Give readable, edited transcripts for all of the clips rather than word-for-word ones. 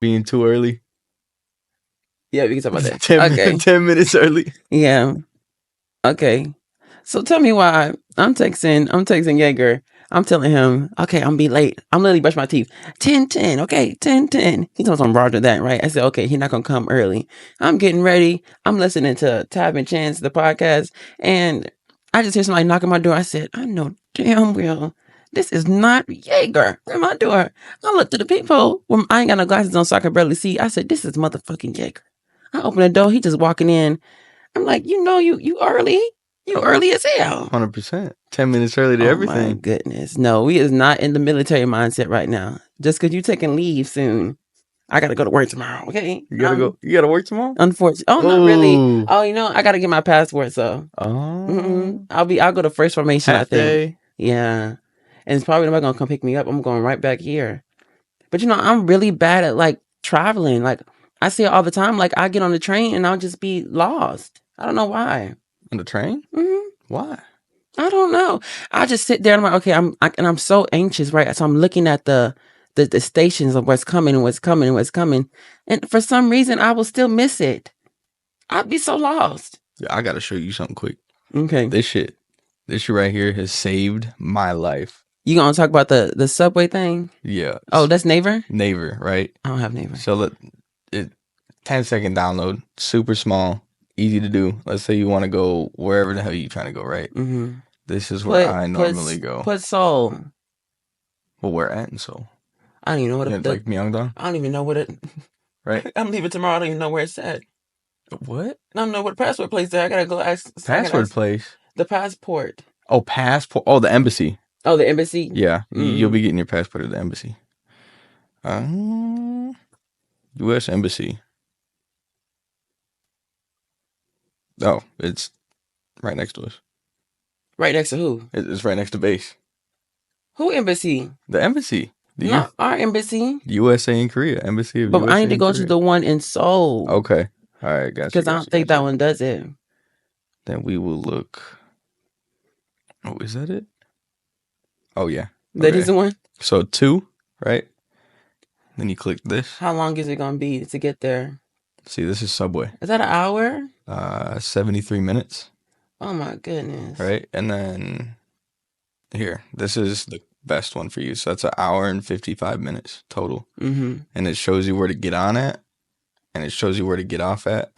Being too early. Yeah, we can talk about that. 10 minutes early. Yeah. Okay. So tell me why I'm texting Jaeger. I'm telling him, okay, I'm gonna be late. I'm literally brushing my teeth. 10:10, okay, 10:10. He told me I'm Roger that, right? I said, okay, he's not gonna come early. I'm getting ready. I'm listening to Tab and Chance, the podcast, and I just hear somebody knocking my door. I said, I know damn well this is not Jaeger at my door. I looked at the people when I ain't got no glasses on so I can barely see. I said, this is motherfucking Jaeger. I open the door, he just walking in. I'm like, you early. You early as hell. 100%. 10 minutes early to everything. Oh my goodness. No, we is not in the military mindset right now. Just because you taking leave soon. I gotta go to work tomorrow, okay? You gotta go. You gotta work tomorrow? Unfortunately. Oh, not really. Oh, I gotta get my passport, so. I'll go to first formation, I think. Day. Yeah. And it's probably nobody gonna come pick me up. I'm going right back here. But I'm really bad at like traveling. Like I see it all the time. Like I get on the train and I'll just be lost. I don't know why. On the train? Mm-hmm. Why? I don't know. I just sit there and I'm like, okay, I'm so anxious, right? So I'm looking at the stations of what's coming and what's coming and what's coming. And for some reason I will still miss it. I'd be so lost. Yeah, I gotta show you something quick. Okay. This shit right here has saved my life. You gonna talk about the subway thing? Yeah. Oh, that's Naver? Naver, right? I don't have Naver. So 10-second download, super small, easy to do. Let's say you want to go wherever the hell you're trying to go, right? Mm-hmm. This is where I normally go. Put Seoul. Well, where at in Seoul? I don't even know what it like Myeongdong? I don't even know what it. Right. I'm leaving tomorrow. I don't even know where it's at. What? I don't know what passport place there. I gotta go ask. Passport place. The passport. Oh, passport. Oh, the embassy. Oh, the embassy. Yeah, you'll be getting your passport at the embassy. U.S. Embassy. Oh, it's right next to us. Right next to who? It's right next to base. Who embassy? The embassy. Not our embassy. USA and Korea. Embassy of But USA I need to go Korea. to the one in Seoul. Okay. All right, gotcha. Because I don't think that one does it. Then we will look. Oh, is that it? Oh, yeah. That is the one? So 2, right? Then you click this. How long is it going to be to get there? See, this is Subway. Is that an hour? 73 minutes. Oh, my goodness. Right? And then here, this is the best one for you. So that's an hour and 55 minutes total. Mm-hmm. And it shows you where to get on at. And it shows you where to get off at.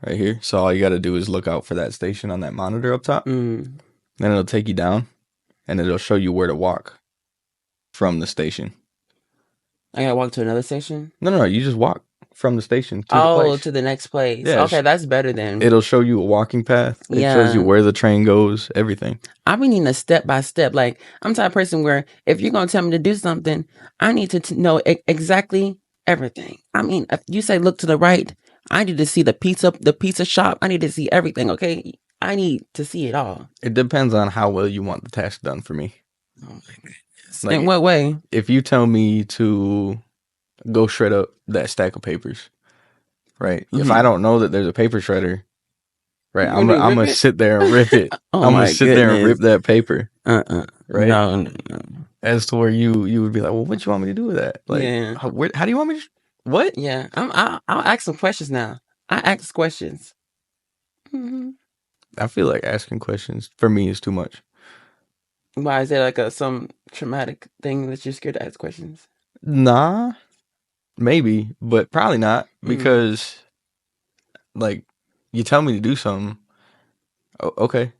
Right here. So all you got to do is look out for that station on that monitor up top. Mm. Then it'll take you down. And it'll show you where to walk from the station. I got to walk to another station? No. You just walk from the station to the place. To the next place. Yeah, okay, that's better then. It'll show you a walking path. It shows you where the train goes, everything. I've been needing a step-by-step. Like, I'm the type of person where if you're going to tell me to do something, I need to know exactly everything. I mean, if you say look to the right, I need to see the pizza shop. I need to see everything, okay? I need to see it all. It depends on how well you want the task done for me. Oh my goodness. Like, in what way? If you tell me to go shred up that stack of papers, right? Mm-hmm. If I don't know that there's a paper shredder, right, I'm gonna sit there and rip it. I'm gonna sit there and rip that paper. Right? No. As to where you would be like, well, what you want me to do with that? Like, how do you want me to? What? Yeah, I'll ask some questions now. I ask questions. Mm-hmm. I feel like asking questions for me is too much. Why is there like some traumatic thing that you're scared to ask questions? Nah, maybe, but probably not because, like, you tell me to do something. Oh, okay,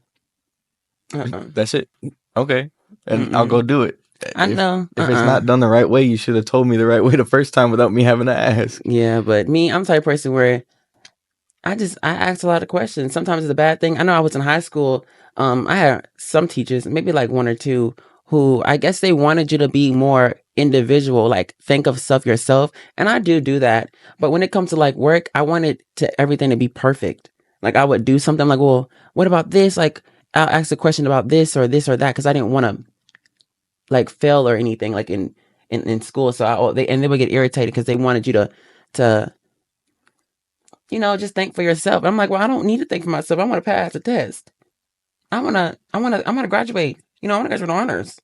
that's it. Okay, and I'll go do it. I know. If it's not done the right way, you should have told me the right way the first time without me having to ask. Yeah, but I'm the type of person where I ask a lot of questions. Sometimes it's a bad thing. I know I was in high school. I had some teachers, maybe like 1 or 2, who I guess they wanted you to be more individual, like think of stuff yourself. And I do that. But when it comes to like work, I wanted everything to be perfect. Like I would do something like, well, what about this? Like I'll ask a question about this or that because I didn't want to like fail or anything like in school. So they would get irritated because they wanted you to just think for yourself. I'm like, well, I don't need to think for myself. I want to pass the test. I want to graduate. I want to graduate with honors.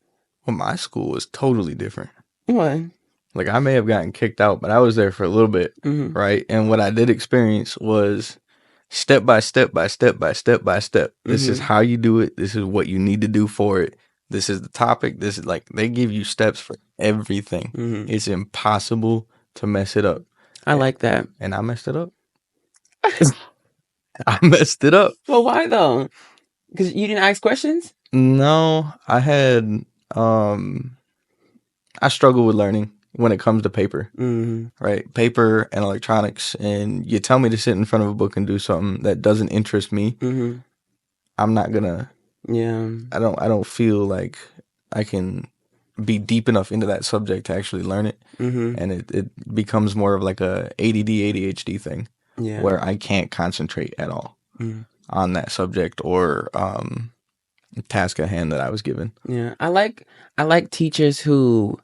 Well, my school was totally different. What? Like, I may have gotten kicked out, but I was there for a little bit, right? And what I did experience was step by step by step by step by step. This is how you do it. This is what you need to do for it. This is the topic. This is like, they give you steps for everything. It's impossible to mess it up. I like that. And I messed it up. I messed it up. Well, why though? Because you didn't ask questions? No, I had, I struggle with learning when it comes to paper, right? Paper and electronics. And you tell me to sit in front of a book and do something that doesn't interest me. I'm not gonna. Yeah. I don't feel like I can be deep enough into that subject to actually learn it. And it becomes more of like a ADD, ADHD thing, where I can't concentrate at all on that subject or task at hand that I was given. Yeah, I like teachers who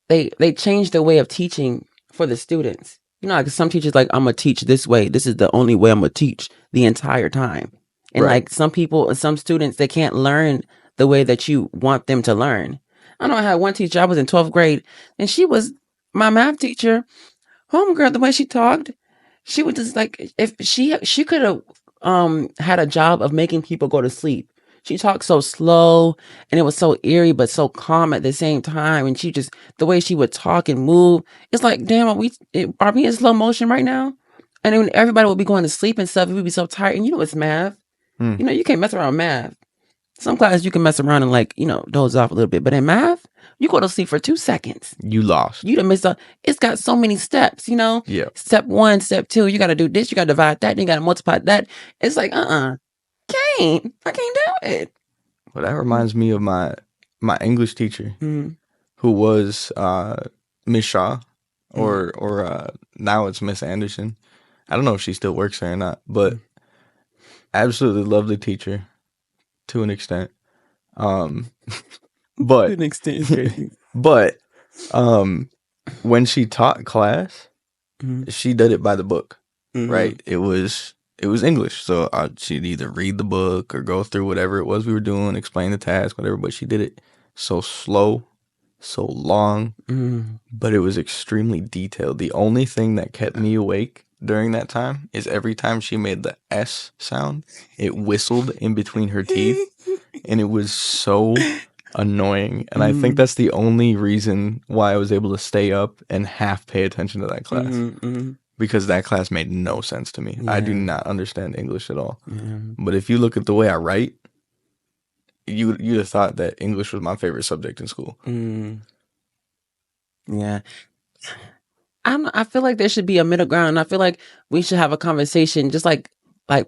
they change their way of teaching for the students. You know, like some teachers like, I'm gonna teach this way. This is the only way I'm gonna teach the entire time. And like some people, some students, they can't learn the way that you want them to learn. I know I had one teacher. I was in 12th grade, and she was my math teacher. Homegirl, the way she talked, she was just like, if she could have had a job of making people go to sleep. She talked so slow, and it was so eerie but so calm at the same time. And she just, the way she would talk and move, it's like, damn, are we in slow motion right now? And then everybody would be going to sleep and stuff. We'd be so tired. And you know, it's math. You know, you can't mess around with math. Some classes you can mess around and like, you know, doze off a little bit. But in math, you go to sleep for 2 seconds. You lost. You done missed out. It's got so many steps, you know? Yeah. Step 1, step 2, you got to do this. You got to divide that. Then you got to multiply that. It's like, I can't do it. Well, that reminds me of my English teacher, who was Miss Shaw, or now it's Miss Anderson. I don't know if she still works there or not, but absolutely lovely teacher to an extent. But To an extent, it's crazy. but when she taught class, she did it by the book, right? It was English, so she'd either read the book or go through whatever it was we were doing, explain the task, whatever. But she did it so slow, so long, but it was extremely detailed. The only thing that kept me awake during that time is every time she made the S sound, it whistled in between her teeth, and it was so annoying. And I think that's the only reason why I was able to stay up and half pay attention to that class. Because that class made no sense to me. I do not understand English at all. But if you look at the way I write, you'd have thought that English was my favorite subject in school. Yeah. I feel like there should be a middle ground. I feel like we should have a conversation, just like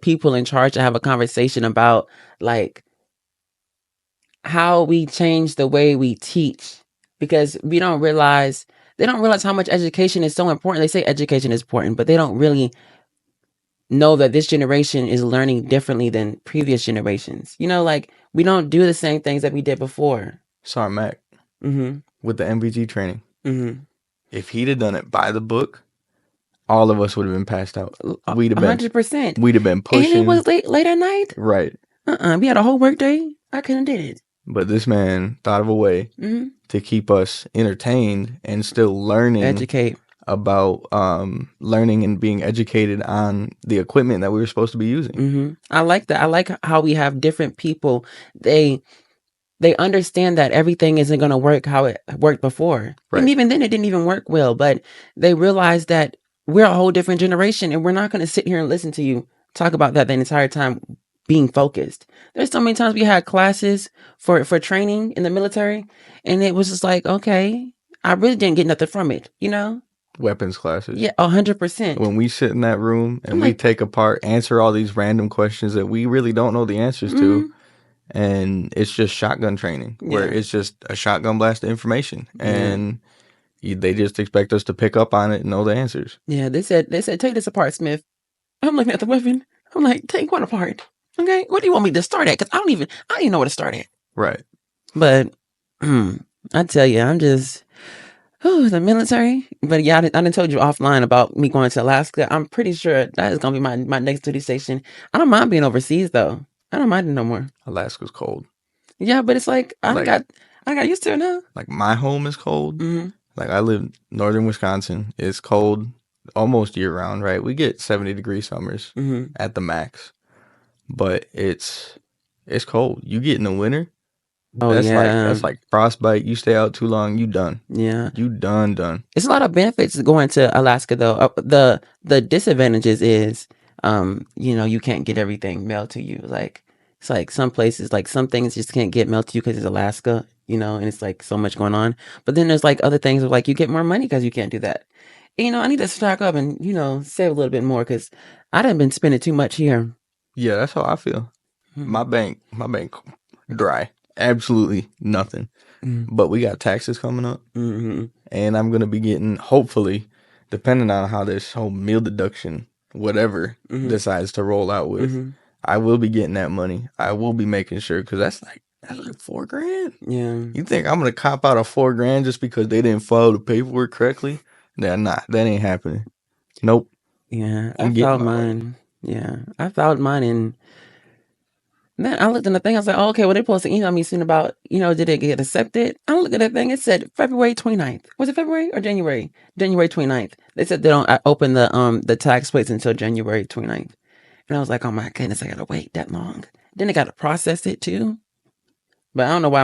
people in charge to have a conversation about like how we change the way we teach, because they don't realize how much education is so important. They say education is important, but they don't really know that this generation is learning differently than previous generations. You know, like we don't do the same things that we did before. Sorry, Mac. With the MVG training. If he'd have done it by the book, all of us would have been passed out. We'd have been 100%. We'd have been pushing. And it was late at night. Right. We had a whole work day. I couldn't did it. But this man thought of a way to keep us entertained and still learning. Educate. About learning and being educated on the equipment that we were supposed to be using. I like that. I like how we have different people. They understand that everything isn't going to work how it worked before. Right. And even then, it didn't even work well. But they realize that we're a whole different generation, and we're not going to sit here and listen to you talk about that the entire time being focused. There's so many times we had classes for training in the military, and it was just like, okay, I really didn't get nothing from it, you know? Weapons classes. Yeah, 100%. When we sit in that room and we take apart, answer all these random questions that we really don't know the answers to, and it's just shotgun training, where it's just a shotgun blast of information, and they just expect us to pick up on it and know the answers. Yeah, they said, take this apart, Smith. I'm looking at the weapon. I'm like, take one apart. Okay, what do you want me to start at? Because I don't even know where to start at. Right. But I tell you, I'm just the military. But yeah, I done told you offline about me going to Alaska. I'm pretty sure that is gonna be my next duty station. I don't mind being overseas though. I don't mind it no more. Alaska's cold. Yeah, but it's like I got used to it now. Like my home is cold, Like I live northern Wisconsin. It's cold almost year round, right? We get 70-degree summers at the max, but it's cold. You get in the winter, Oh yeah, that's like frostbite. You stay out too long, you done. Yeah, you done. It's a lot of benefits going to Alaska though. The disadvantages is, you can't get everything mailed to you. Like it's like some places, like some things just can't get mailed to you because it's Alaska, and it's like so much going on. But then there's like other things where like you get more money because you can't do that. I need to stock up and save a little bit more because I done been spending too much here. Yeah, that's how I feel. My bank dry, absolutely nothing. But we got taxes coming up, and I'm gonna be getting, hopefully, depending on how this whole meal deduction, whatever, decides to roll out with, I will be getting that money. I will be making sure, because that's like $4,000. Yeah. You think I'm gonna cop out of $4,000 just because they didn't follow the paperwork correctly? Yeah, nah, that ain't happening. Nope. Yeah, I'm I getting filed my money. mine. Yeah, I filed mine, and then I looked in the thing. I was like, oh, okay, well, they're supposed to email me soon about, did it get accepted? I looked at that thing. It said February 29th. Was it February or January? January 29th. They said they don't open the tax plates until January 29th. And I was like, oh my goodness, I got to wait that long. Then they got to process it too. But I don't know why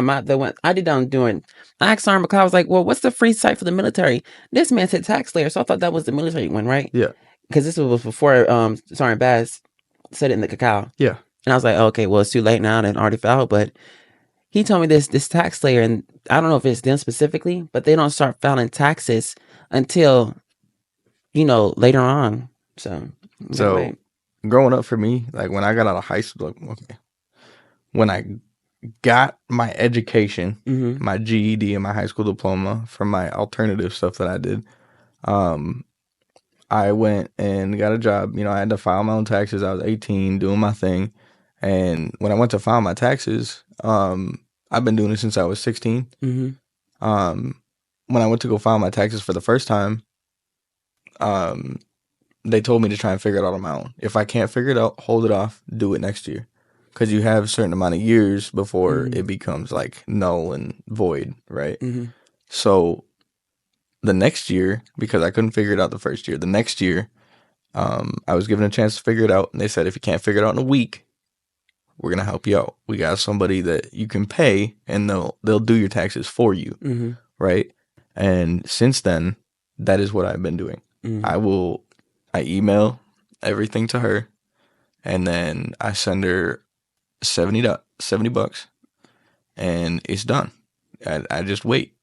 I did down doing. I asked Sarah McCall, I was like, well, what's the free site for the military? This man said TaxSlayer, so I thought that was the military one, right? Yeah. Because this was before Sarah Bass said it in the cacao. Yeah. And I was like, okay, well, it's too late now and already filed. But he told me this TaxSlayer, and I don't know if it's them specifically, but they don't start filing taxes until, later on. So So growing up for me, like when I got out of high school, when I got my education, my GED and my high school diploma from my alternative stuff that I did, I went and got a job. I had to file my own taxes. I was 18, doing my thing. And when I went to file my taxes, I've been doing it since I was 16. When I went to go file my taxes for the first time, they told me to try and figure it out on my own. If I can't figure it out, hold it off, do it next year. Because you have a certain amount of years before it becomes like null and void, right? So the next year, because I couldn't figure it out the first year, the next year, I was given a chance to figure it out. And they said, if you can't figure it out in a week, we're going to help you out. We got somebody that you can pay and they'll do your taxes for you, right? And since then, that is what I've been doing. I email everything to her, and then I send her $70, and it's done. I just wait,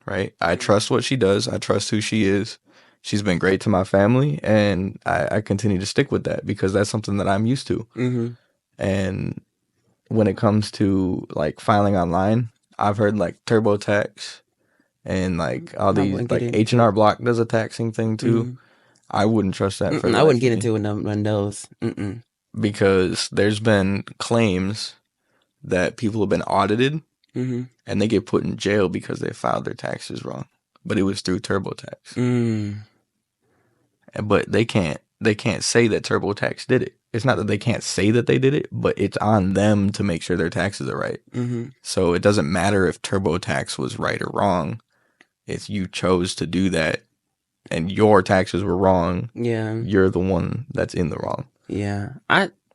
right? I trust what she does. I trust who she is. She's been great to my family, and I continue to stick with that because that's something that I'm used to. And when it comes to like filing online, I've heard like TurboTax and like all these, like H&R Block does a taxing thing too. I wouldn't trust that for I wouldn't get into one of those. Because there's been claims that people have been audited and they get put in jail because they filed their taxes wrong, but it was through TurboTax. But they can't say that TurboTax did it. It's not that they can't say that they did it, but it's on them to make sure their taxes are right. So it doesn't matter if TurboTax was right or wrong. If you chose to do that and your taxes were wrong, you're the one that's in the wrong. Yeah.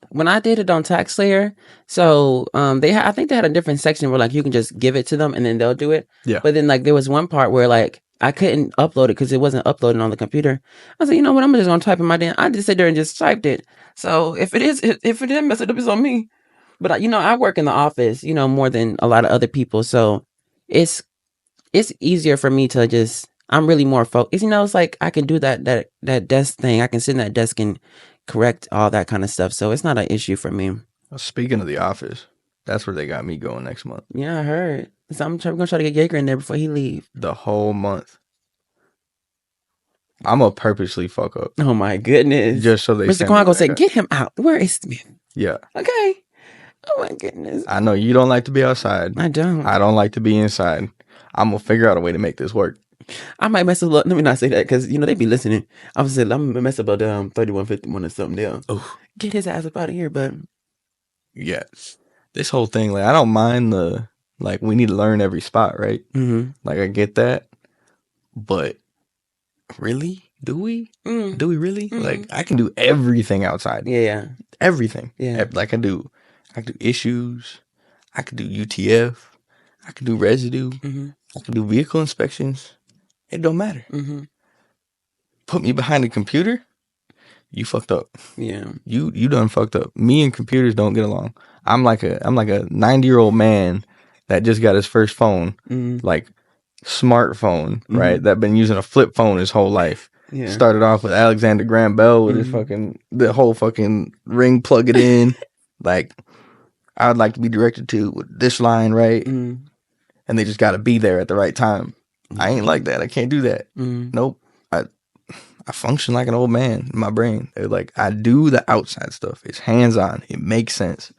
When I did it on TaxSlayer, so I think they had a different section where like you can just give it to them and then they'll do it. Yeah. But then like there was one part where like I couldn't upload it because it wasn't uploading on the computer. I was like, you know what? I'm just gonna type in my damn. I just sit there and just typed it. So if it didn't mess it up, it's on me. But I work in the office, more than a lot of other people, so it's easier for me to just. I'm really more focused. It's like I can do that desk thing. I can sit in that desk and correct all that kind of stuff. So it's not an issue for me. Well, speaking of the office, that's where they got me going next month. Yeah, I heard. So I'm going to try to get Yeager in there before he leave. The whole month. I'm going to purposely fuck up. Oh my goodness. Just so they Mr. Kwan going to say, get him out. Where is Smith? Yeah. Okay. Oh my goodness. I know you don't like to be outside. I don't. I don't like to be inside. I'm going to figure out a way to make this work. I might mess up. Let me not say that because they be listening. I was saying I'm gonna mess up about 3151 or something there. Oh, get his ass up out of here, but yes, this whole thing, like I don't mind we need to learn every spot, right? Mm-hmm. Like I get that, but really, do we really? Like, I can do everything outside. Yeah. Everything. Yeah. Like I do issues. I could do UTF. I could do residue. I could do vehicle inspections. It don't matter. Put me behind a computer, you fucked up. Yeah. You done fucked up. Me and computers don't get along. I'm like a 90-year-old man that just got his first phone, like smartphone, right? That been using a flip phone his whole life. Yeah. Started off with Alexander Graham Bell with his the whole fucking ring, plug it in. Like, I would like to be directed to with this line, right? And they just got to be there at the right time. I ain't like that. I can't do that. Nope. I function like an old man in my brain. Like, I do the outside stuff. It's hands-on. It makes sense.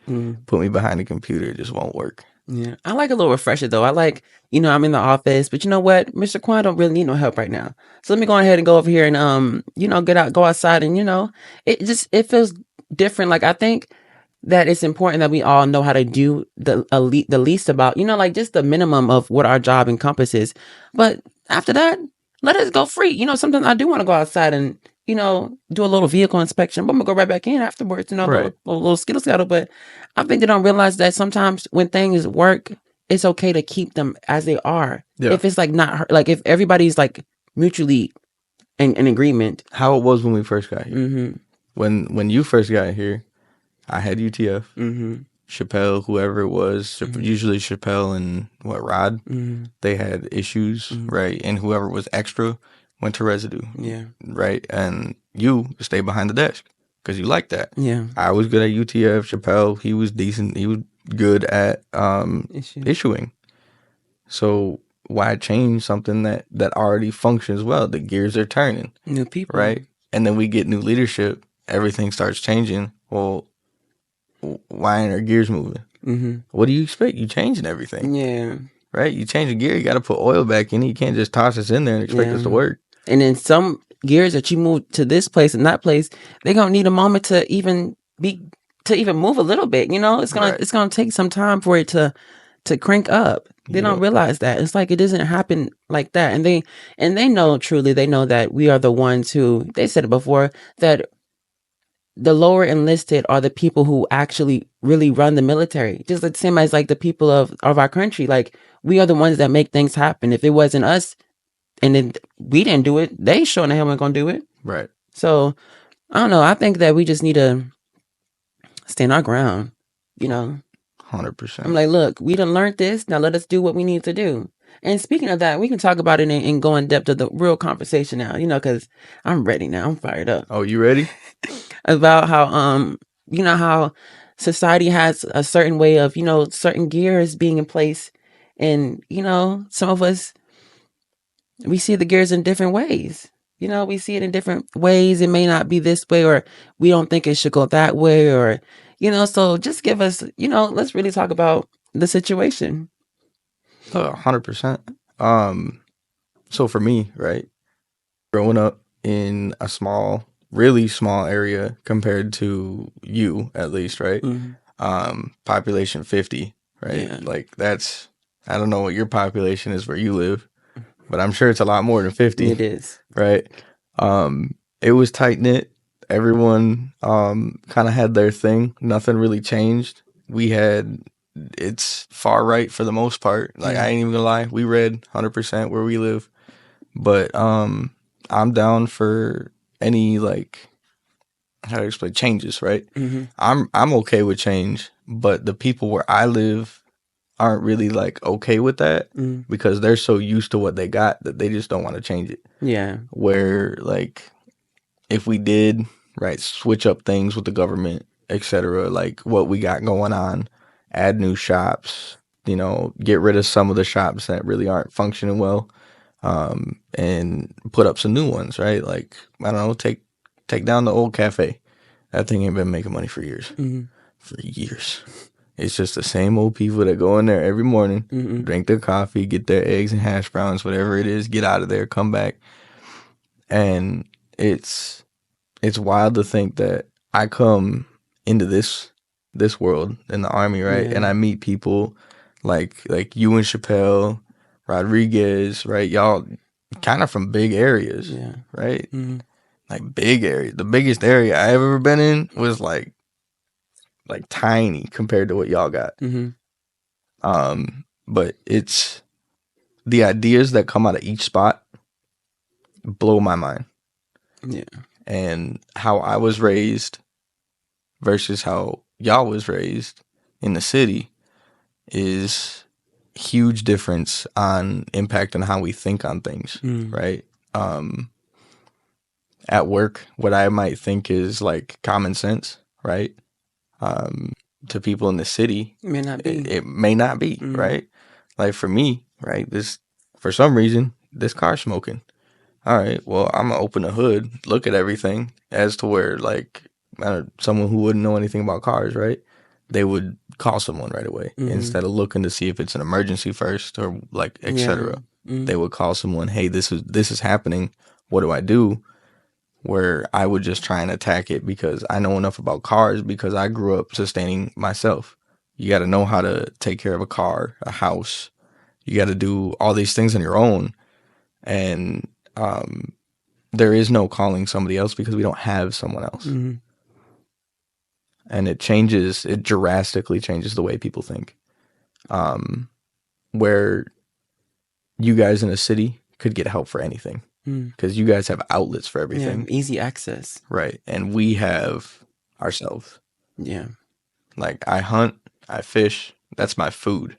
Put me behind a computer. It just won't work. Yeah. I like a little refresher, though. I like, I'm in the office, but you know what? Mr. Quan don't really need no help right now. So let me go ahead and go over here and, go outside and, it feels different. Like, I think that it's important that we all know how to do the least about, like just the minimum of what our job encompasses. But after that, let us go free. Sometimes I do want to go outside and, do a little vehicle inspection, but I'm gonna go right back in afterwards, right. a little skittle scuttle. But I think they don't realize that sometimes when things work, it's okay to keep them as they are. Yeah. If it's like not like if everybody's like mutually in agreement. How it was when we first got here. When you first got here, I had UTF. Chappelle, whoever it was, usually Chappelle and Rod, they had issues, right? And whoever was extra went to residue, right? And you stayed behind the desk because you liked that. Yeah, I was good at UTF. Chappelle, he was decent. He was good at issuing. So why change something that already functions well? The gears are turning. New people, right? And then we get new leadership. Everything starts changing. Well, why aren't our gears moving? What do you expect? You changing everything. Yeah. Right? You change a gear, you got to put oil back in it. You can't just toss us in there and expect us to work. And then some gears that you move to this place and that place, they're going to need a moment to even move a little bit. It's going to take some time for it to crank up. They don't realize that. It's like it doesn't happen like that. And they know that we are the ones who, they said it before, that the lower enlisted are the people who actually really run the military. Just the same as like the people of our country. Like, we are the ones that make things happen. If it wasn't us and then we didn't do it, they sure in the hell weren't going to do it. Right. So, I don't know. I think that we just need to stand our ground, 100%. I'm like, look, we done learned this. Now let us do what we need to do. And speaking of that, we can talk about it and go in depth of the real conversation now, because I'm ready now. I'm fired up. Oh, you ready? About how, how society has a certain way of, certain gears being in place. And, some of us, we see the gears in different ways. We see it in different ways. It may not be this way, or we don't think it should go that way, or, so just give us, let's really talk about the situation. 100%. So for me, right, growing up in a really small area compared to you, at least, right? Population 50, right? Yeah. Like, that's, I don't know what your population is where you live, but I'm sure it's a lot more than 50. It is. Right? It was tight-knit. Everyone kind of had their thing. Nothing really changed. It's far right for the most part. Like, I ain't even gonna lie. We read 100% where we live. But I'm down for any, like, how to explain, changes, right? I'm okay with change, but the people where I live aren't really, like, okay with that because they're so used to what they got that they just don't want to change it. Yeah. Where, like, if we did, right, switch up things with the government, etc., like what we got going on, add new shops, get rid of some of the shops that really aren't functioning well, and put up some new ones, right? Like, I don't know, take down the old cafe. That thing ain't been making money for years. For years. It's just the same old people that go in there every morning, drink their coffee, get their eggs and hash browns, whatever it is, get out of there, come back. And it's wild to think that I come into this world in the Army, right? Yeah. And I meet people like you and Chappelle, Rodriguez, right? Y'all kind of from big areas, Yeah. right? Like big area. The biggest area I ever been in was like tiny compared to what y'all got. But it's the ideas that come out of each spot blow my mind. Yeah. And how I was raised versus how y'all was raised in the city is huge difference on impact on how we think on things, right? At work, what I might think is like common sense, right? To people in the city, it may not be, right? Like for me, right? For some reason, this car's smoking. All right, well, I'm gonna open the hood, look at everything as to where like someone who wouldn't know anything about cars, right? They would call someone right away instead of looking to see if it's an emergency first or like etc. They would call someone, hey, this is happening. What do I do? Where I would just try and attack it because I know enough about cars because I grew up sustaining myself. You got to know how to take care of a car, a house. You got to do all these things on your own. And there is no calling somebody else because we don't have someone else. And it drastically changes the way people think. Where you guys in a city could get help for anything. Because you guys have outlets for everything. Yeah, easy access. Right. And we have ourselves. Yeah. Like I hunt, I fish. That's my food.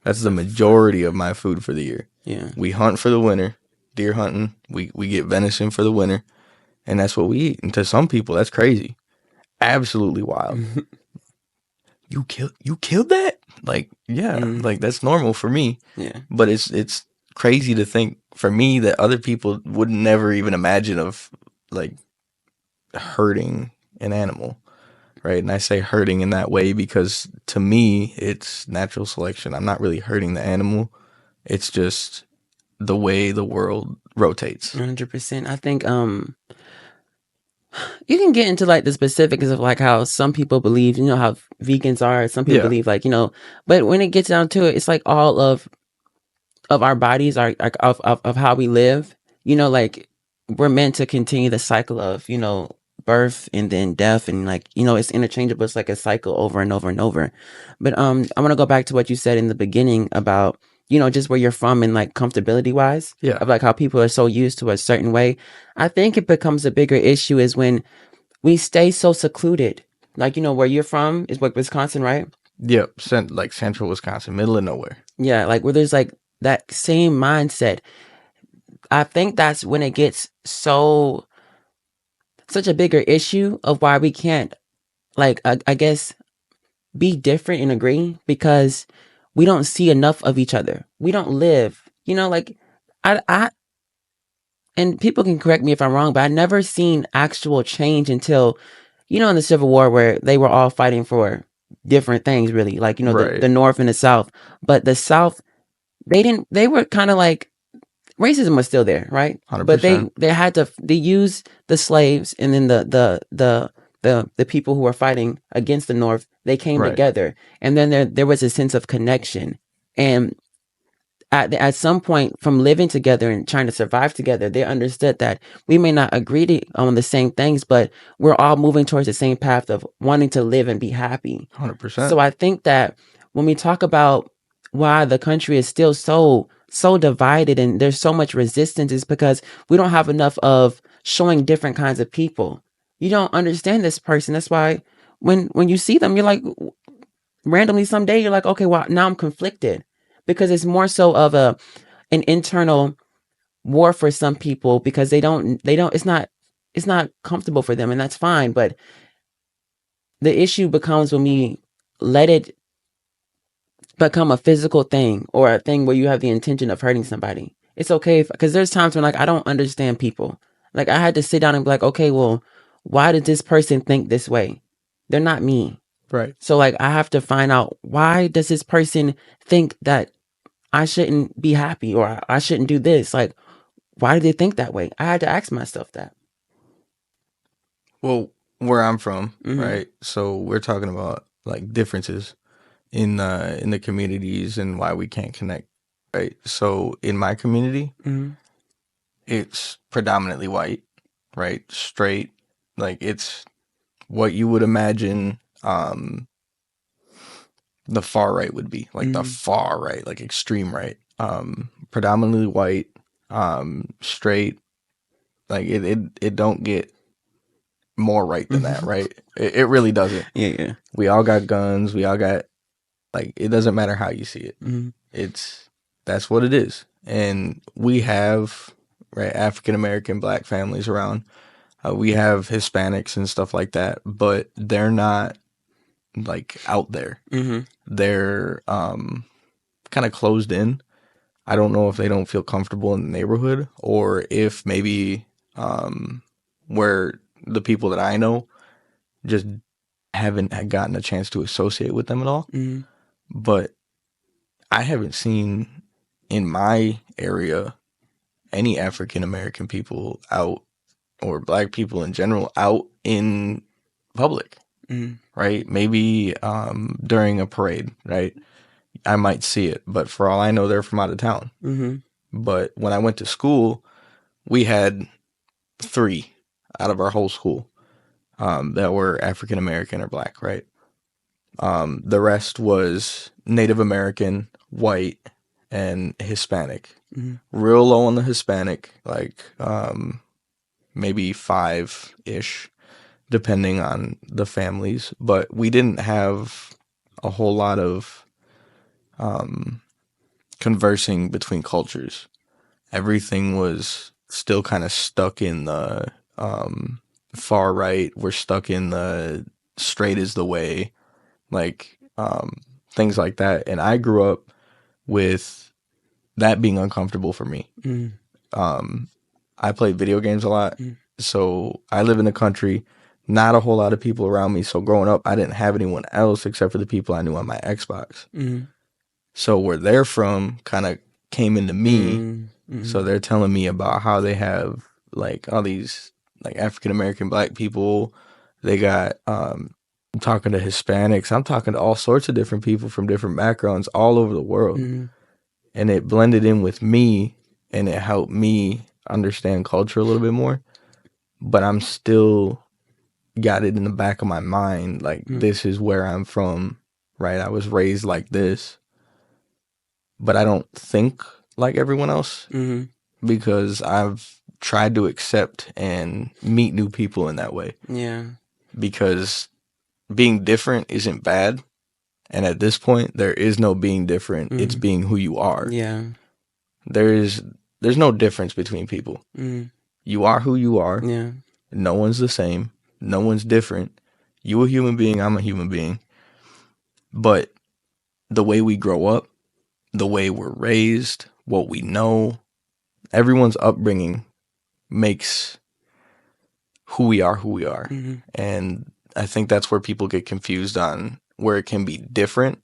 That's the majority of my food for the year. Yeah. We hunt for the winter, deer hunting. We get venison for the winter. And that's what we eat. And to some people, that's crazy. Absolutely wild. You killed that? Like, yeah. Like that's normal for me. Yeah. But it's crazy to think for me that other people would never even imagine of like hurting an animal, right? And I say hurting in that way because to me it's natural selection. I'm not really hurting the animal. It's just the way the world rotates. 100%. I think you can get into like the specifics of like how some people believe, how vegans are. Some people believe like, but when it gets down to it, it's like all of our bodies are of how we live, like we're meant to continue the cycle of, birth and then death and like, it's interchangeable. It's like a cycle over and over and over. But I want to go back to what you said in the beginning about, just where you're from and like comfortability wise of like how people are so used to a certain way. I think it becomes a bigger issue is when we stay so secluded. Like, where you're from is what, Wisconsin, right? Yep. Like central Wisconsin, middle of nowhere. Yeah. Like where there's like that same mindset. I think that's when it gets such a bigger issue of why we can't like, I guess, be different and agree because we don't see enough of each other. We don't live, like I and people can correct me if I'm wrong, but I never seen actual change until, in the Civil War where they were all fighting for different things really, like, Right. the North and the South, but the South, they were kind of like, racism was still there, right? 100%. But they use the slaves and then the people who were fighting against the North, they came together. And then there was a sense of connection. And at some point from living together and trying to survive together, they understood that we may not agree on the same things, but we're all moving towards the same path of wanting to live and be happy. 100%. So I think that when we talk about why the country is still so divided and there's so much resistance is because we don't have enough of showing different kinds of people. You don't understand this person. That's why when you see them, you're like, randomly someday you're like, okay, well, now I'm conflicted because it's more so of an internal war for some people because they don't, it's not comfortable for them, and that's fine. But the issue becomes when we let it become a physical thing or a thing where you have the intention of hurting somebody. It's okay because there's times when like I don't understand people. Like I had to sit down and be like, okay, well, why did this person think this way? They're not me. Right. So like I have to find out, why does this person think that I shouldn't be happy or I shouldn't do this? Like, why do they think that way? I had to ask myself that. Well, where I'm from, right? So we're talking about like differences in the communities and why we can't connect, right? So in my community, it's predominantly white, right? Straight, like it's what you would imagine the far right would be, like the far right, like extreme right. Predominantly white, straight, like it don't get more right than that, right? It really doesn't. Yeah. We all got guns, we all got, like, it doesn't matter how you see it. That's what it is. And we have, right, African American Black families around. We have Hispanics and stuff like that, but they're not like out there. They're kind of closed in. I don't know if they don't feel comfortable in the neighborhood, or if maybe where the people that I know just haven't gotten a chance to associate with them at all. But I haven't seen in my area any African American people out, or Black people in general, out in public, right? Maybe during a parade, right? I might see it, but for all I know, they're from out of town. But when I went to school, we had 3 out of our whole school that were African American or Black, right? The rest was Native American, white, and Hispanic. Real low on the Hispanic, like maybe 5-ish, depending on the families. But we didn't have a whole lot of conversing between cultures. Everything was still kind of stuck in the far right. We're stuck in the straight is the way, like things like that. And I grew up with that being uncomfortable for me. I played video games a lot, so I live in a country, not a whole lot of people around me. So growing up, I didn't have anyone else except for the people I knew on my Xbox. So where they're from kind of came into me. So they're telling me about how they have like all these like African American Black people. They got I'm talking to Hispanics. I'm talking to all sorts of different people from different backgrounds all over the world. And it blended in with me, and it helped me understand culture a little bit more. But I'm still got it in the back of my mind, like this is where I'm from, right? I was raised like this, but I don't think like everyone else because I've tried to accept and meet new people in that way. Yeah. Because being different isn't bad. And at this point, there is no being different. It's being who you are. Yeah. There's no difference between people. You are who you are. Yeah. No one's the same. No one's different. You a human being, I'm a human being. But the way we grow up, the way we're raised, what we know, everyone's upbringing makes who we are. And I think that's where people get confused on where it can be different,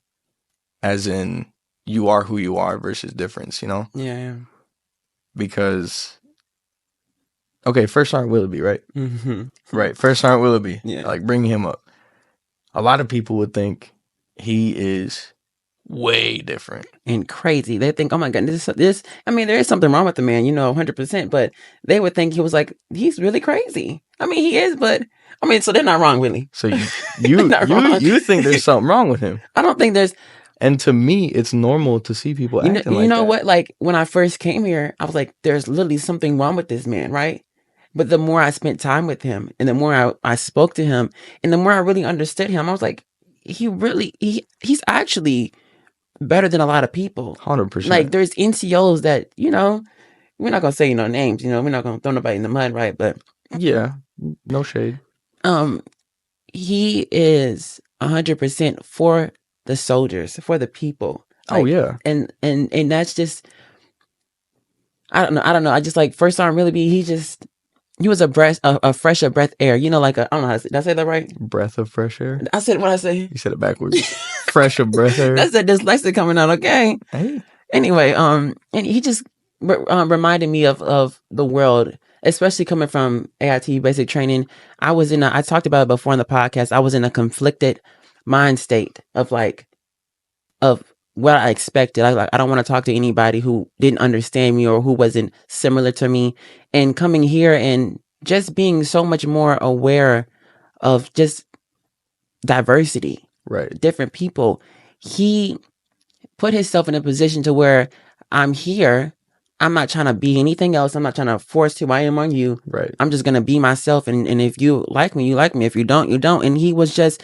as in you are who you are versus difference, you know? Yeah. Because, okay, first Aunt Willoughby, right? Right, first Aunt Willoughby. Yeah. Like, bring him up. A lot of people would think he is way different. And crazy. They think, oh my God, this, I mean, there is something wrong with the man, 100%, but they would think he was like, he's really crazy. I mean, he is, but, I mean, so they're not wrong, really. So you think there's something wrong with him? I don't think there's. And to me, it's normal to see people acting like that. You know what? Like, when I first came here, I was like, there's literally something wrong with this man, right? But the more I spent time with him, and the more I spoke to him, and the more I really understood him, I was like, he's actually better than a lot of people. 100%. Like, there's NCOs that, we're not going to say names, we're not going to throw nobody in the mud, right? But yeah, no shade. He is 100% for the soldiers, for the people. Like, oh yeah. And that's just, I don't know. I just like First Sergeant Willoughby, he was a fresh of breath air. Like I don't know how to say, did I say that right? Breath of fresh air. I said what I say. You said it backwards. Fresh of breath air. That's the dyslexic coming out. Okay. Hey. Anyway, and he just reminded me of the world, especially coming from AIT basic training. I talked about it before in the podcast. I was in a conflicted mind state of what I expected. I don't want to talk to anybody who didn't understand me or who wasn't similar to me. And coming here and just being so much more aware of just diversity, right, different people. He put himself in a position to where I'm here. I'm not trying to be anything else. I'm not trying to force who I am on you. right. I'm just going to be myself. And if you like me, you like me. If you don't, you don't. And he was just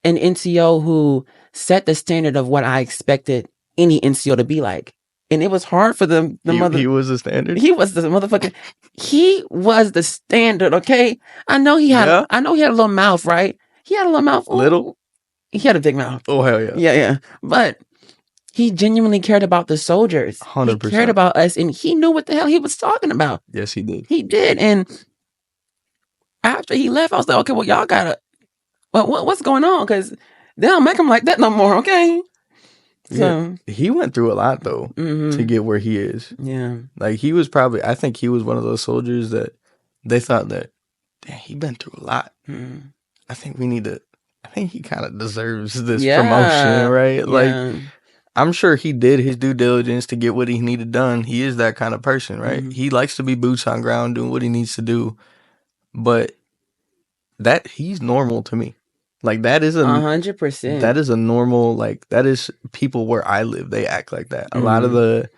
an NCO who set the standard of what I expected any NCO to be like. And it was hard for He was the standard. He was the motherfucker. He was the standard. Okay. I know he had a little mouth, right? He had a little mouth. Ooh. Little? He had a big mouth. Oh, hell yeah. Yeah. But he genuinely cared about the soldiers. 100%. He cared about us, and he knew what the hell he was talking about. Yes, he did. He did. And after he left, I was like, okay, well, y'all gotta, what's going on? Because they don't make him like that no more, okay? So he went through a lot though to get where he is. Yeah. Like he was probably, I think he was one of those soldiers that they thought that, damn, he been through a lot. I think he kind of deserves this promotion, right? Like I'm sure he did his due diligence to get what he needed done. He is that kind of person, right? He likes to be boots on ground doing what he needs to do. But that he's normal to me. Like that is 100%. That is a normal, like that is people where I live. They act like that. A lot of the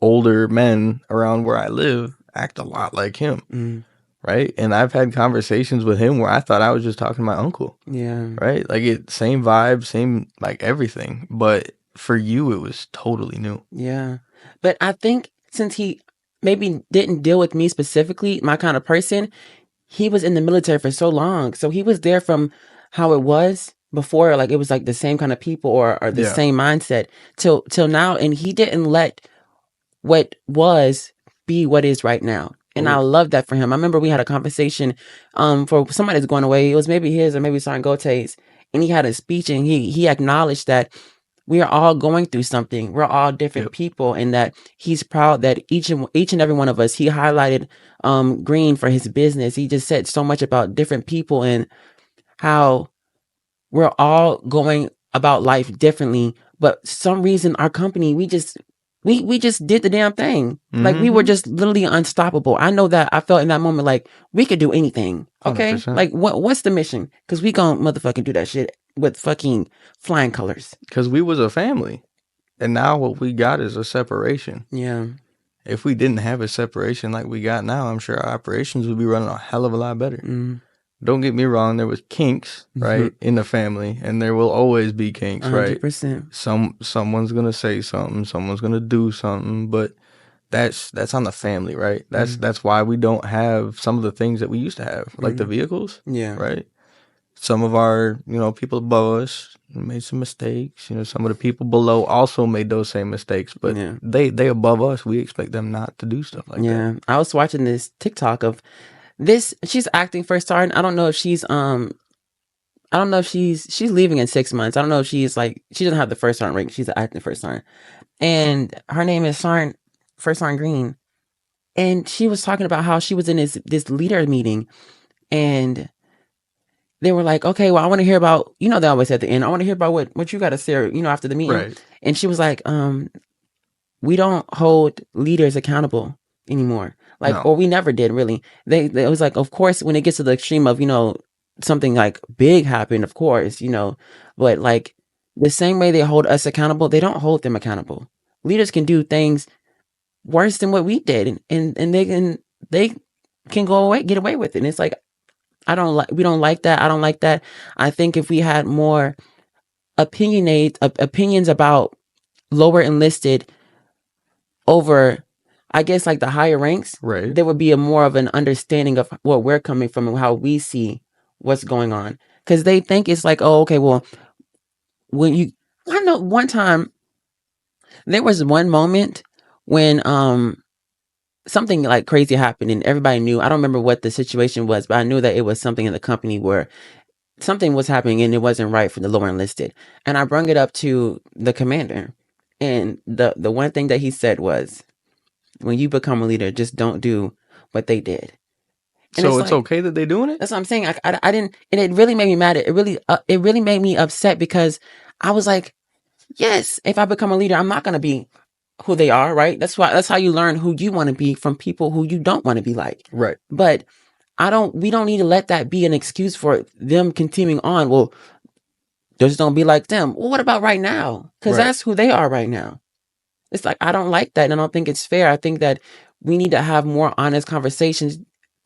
older men around where I live act a lot like him. Right. And I've had conversations with him where I thought I was just talking to my uncle. Yeah. Right. Like same vibe, same like everything. But for you, it was totally new. Yeah. But I think since he maybe didn't deal with me specifically, my kind of person, he was in the military for so long. So he was there from how it was before, like it was like the same kind of people or the same mindset till now. And he didn't let what was be what is right now. And I love that for him. I remember we had a conversation for somebody that's going away. It was maybe his or maybe Sangote's. And he had a speech and he acknowledged that we are all going through something. We're all different people, and that he's proud that each and every one of us, he highlighted Green for his business. He just said so much about different people and how we're all going about life differently. But some reason our company, we just did the damn thing. Like we were just literally unstoppable. I know that I felt in that moment like we could do anything. Okay. 100%. Like what's the mission? Because we gonna motherfucking do that shit with fucking flying colors. Because we was a family. And now what we got is a separation. Yeah. If we didn't have a separation like we got now, I'm sure our operations would be running a hell of a lot better. Don't get me wrong, there was kinks, right, in the family, and there will always be kinks, 100%. Right? Someone's gonna say something, someone's gonna do something, but that's on the family, right? That's why we don't have some of the things that we used to have, like the vehicles, right? Some of our, people above us made some mistakes. Some of the people below also made those same mistakes, but they above us. We expect them not to do stuff like that. Yeah, I was watching this TikTok of this. She's acting first sergeant. I don't know if she's she's leaving in 6 months. I don't know if she's like, she doesn't have the first sergeant rank. She's acting first sergeant, and her name is First Sergeant Green, and she was talking about how she was in this leader meeting, and they were like, okay, well, I want to hear about, they always at the end, I want to hear about what you got to say, after the meeting. Right. And she was like, we don't hold leaders accountable anymore. Like, no. Or we never did really. They was like, of course, when it gets to the extreme of, something like big happened, of course, but like the same way they hold us accountable, they don't hold them accountable. Leaders can do things worse than what we did. And they can get away with it. And it's like, we don't like that. I don't like that. I think if we had more opinions about lower enlisted over, I guess, like the higher ranks, right, there would be more of an understanding of where we're coming from and how we see what's going on. Because they think it's like, oh, okay, well, I know one time there was one moment when something like crazy happened and everybody knew. I don't remember what the situation was, but I knew that it was something in the company where something was happening and it wasn't right for the lower enlisted. And I brought it up to the commander. And the one thing that he said was, when you become a leader, just don't do what they did. And so it's like, okay that they're doing it? That's what I'm saying. I didn't, and it really made me mad. It really made me upset because I was like, Yes, if I become a leader, I'm not going to be who they are, right? That's how you learn who you want to be from people who you don't want to be like. Right. But we don't need to let that be an excuse for them continuing on. Well, just don't be like them. Well, what about right now? Because that's who they are right now. It's like, I don't like that. And I don't think it's fair. I think that we need to have more honest conversations.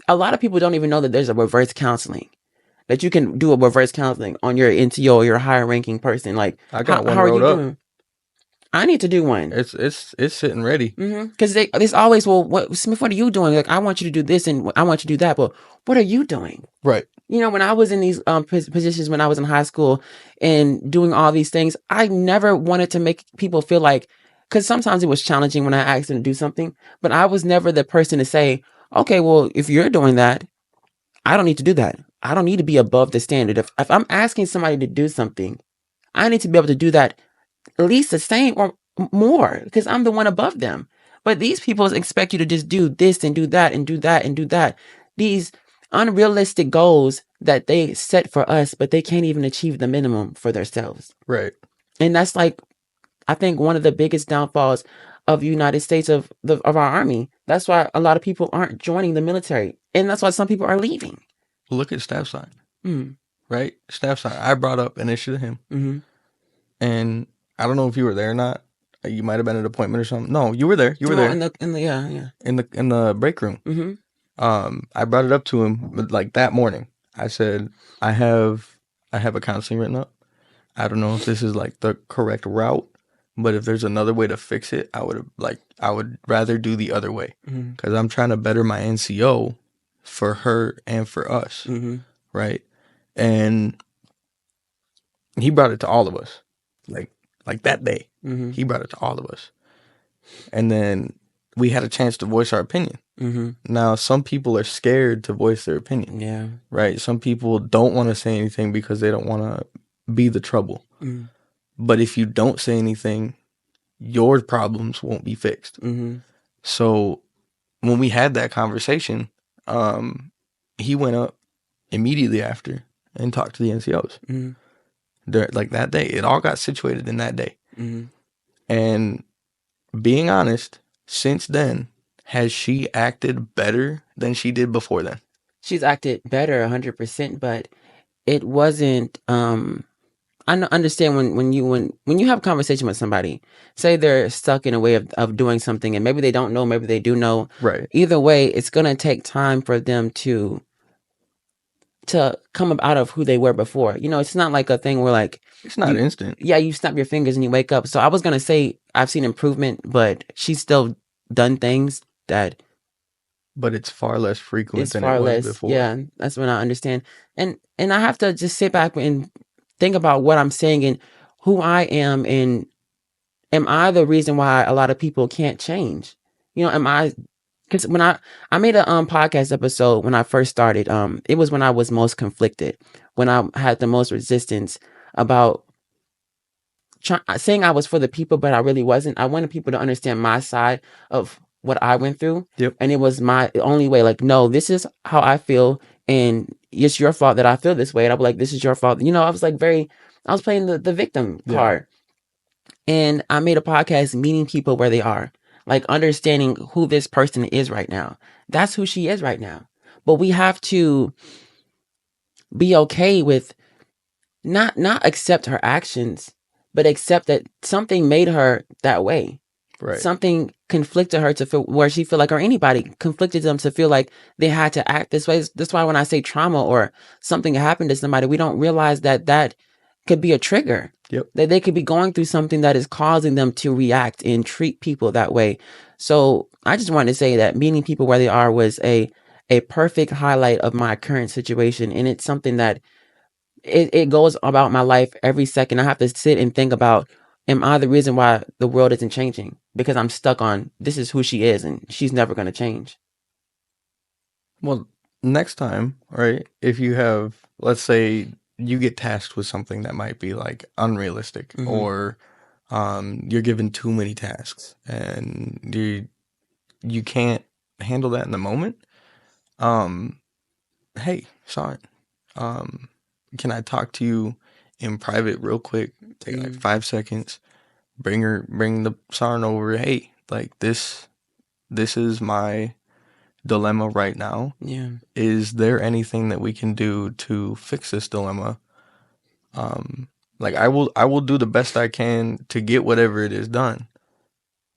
A lot of people don't even know that there's a reverse counseling, that you can do a reverse counseling on your NTO or your higher ranking person. Like, I got one how are rolled you up. doing? I need to do one. It's sitting ready. Because there's always, well, Smith, what are you doing? Like, I want you to do this and I want you to do that. But what are you doing? Right. You know, when I was in these positions, when I was in high school and doing all these things, I never wanted to make people feel like, because sometimes it was challenging when I asked them to do something, but I was never the person to say, okay, well, if you're doing that, I don't need to do that. I don't need to be above the standard. If I'm asking somebody to do something, I need to be able to do that at least the same or more, because I'm the one above them. But these people expect you to just do this and do that and do that and do that. These unrealistic goals that they set for us, but they can't even achieve the minimum for themselves. Right. And that's like, I think, one of the biggest downfalls of the United States, of our army. That's why a lot of people aren't joining the military. And that's why some people are leaving. Look at Staff Sign. Right? Staff Sign. I brought up an issue to him. And I don't know if you were there or not. You might have been at an appointment or something. No, you were there. You were there. In the break room. I brought it up to him like that morning. I said, I have a counseling written up. I don't know if this is like the correct route, but if there's another way to fix it, I would rather do the other way, because I'm trying to better my NCO for her and for us, right? And he brought it to all of us, like that day. He brought it to all of us, and then we had a chance to voice our opinion. Now, some people are scared to voice their opinion. Yeah. Right? Some people don't want to say anything because they don't want to be the trouble. But if you don't say anything, your problems won't be fixed. So when we had that conversation, he went up immediately after and talked to the NCOs. Like that day, it all got situated in that day. And being honest, since then, has she acted better than she did before then? She's acted better 100%, but it wasn't, I understand when you have a conversation with somebody, say they're stuck in a way of doing something, and maybe they don't know, maybe they do know. Right. Either way, it's going to take time for them to come out of who they were before. You know, it's not like a thing where, like, it's not instant. Yeah, you snap your fingers and you wake up. So I was going to say I've seen improvement, but she's still done things that... But it's far less frequent than it was before. Yeah, that's what I understand. And I have to just sit back and think about what I'm saying and who I am, and am I the reason why a lot of people can't change? You know, am I... Because when I made a podcast episode when I first started, it was when I was most conflicted, when I had the most resistance about saying I was for the people, but I really wasn't. I wanted people to understand my side of what I went through. Yep. And it was my only way, like, no, this is how I feel, and it's your fault that I feel this way. And I'd be like, this is your fault. You know, I was like I was playing the victim card. And I made a podcast meeting people where they are, like understanding who this person is right now. That's who she is right now. But we have to be okay with not accept her actions, but accept that something made her that way. Right. Something conflicted her to feel where she feel like, or anybody conflicted them to feel like they had to act this way. That's why when I say trauma or something happened to somebody, we don't realize that could be a trigger. Yep. That they could be going through something that is causing them to react and treat people that way. So I just wanted to say that meeting people where they are was a perfect highlight of my current situation. And it's something that it goes about my life every second. I have to sit and think about, am I the reason why the world isn't changing? Because I'm stuck on, this is who she is and she's never going to change. Well, next time, right, if you have, let's say you get tasked with something that might be like unrealistic, or you're given too many tasks and you can't handle that in the moment. Hey, Sean, can I talk to you in private real quick? Take like 5 seconds. bring the sergeant over. Hey, like this is my dilemma right now. Yeah. Is there anything that we can do to fix this dilemma? Like I will do the best I can to get whatever it is done.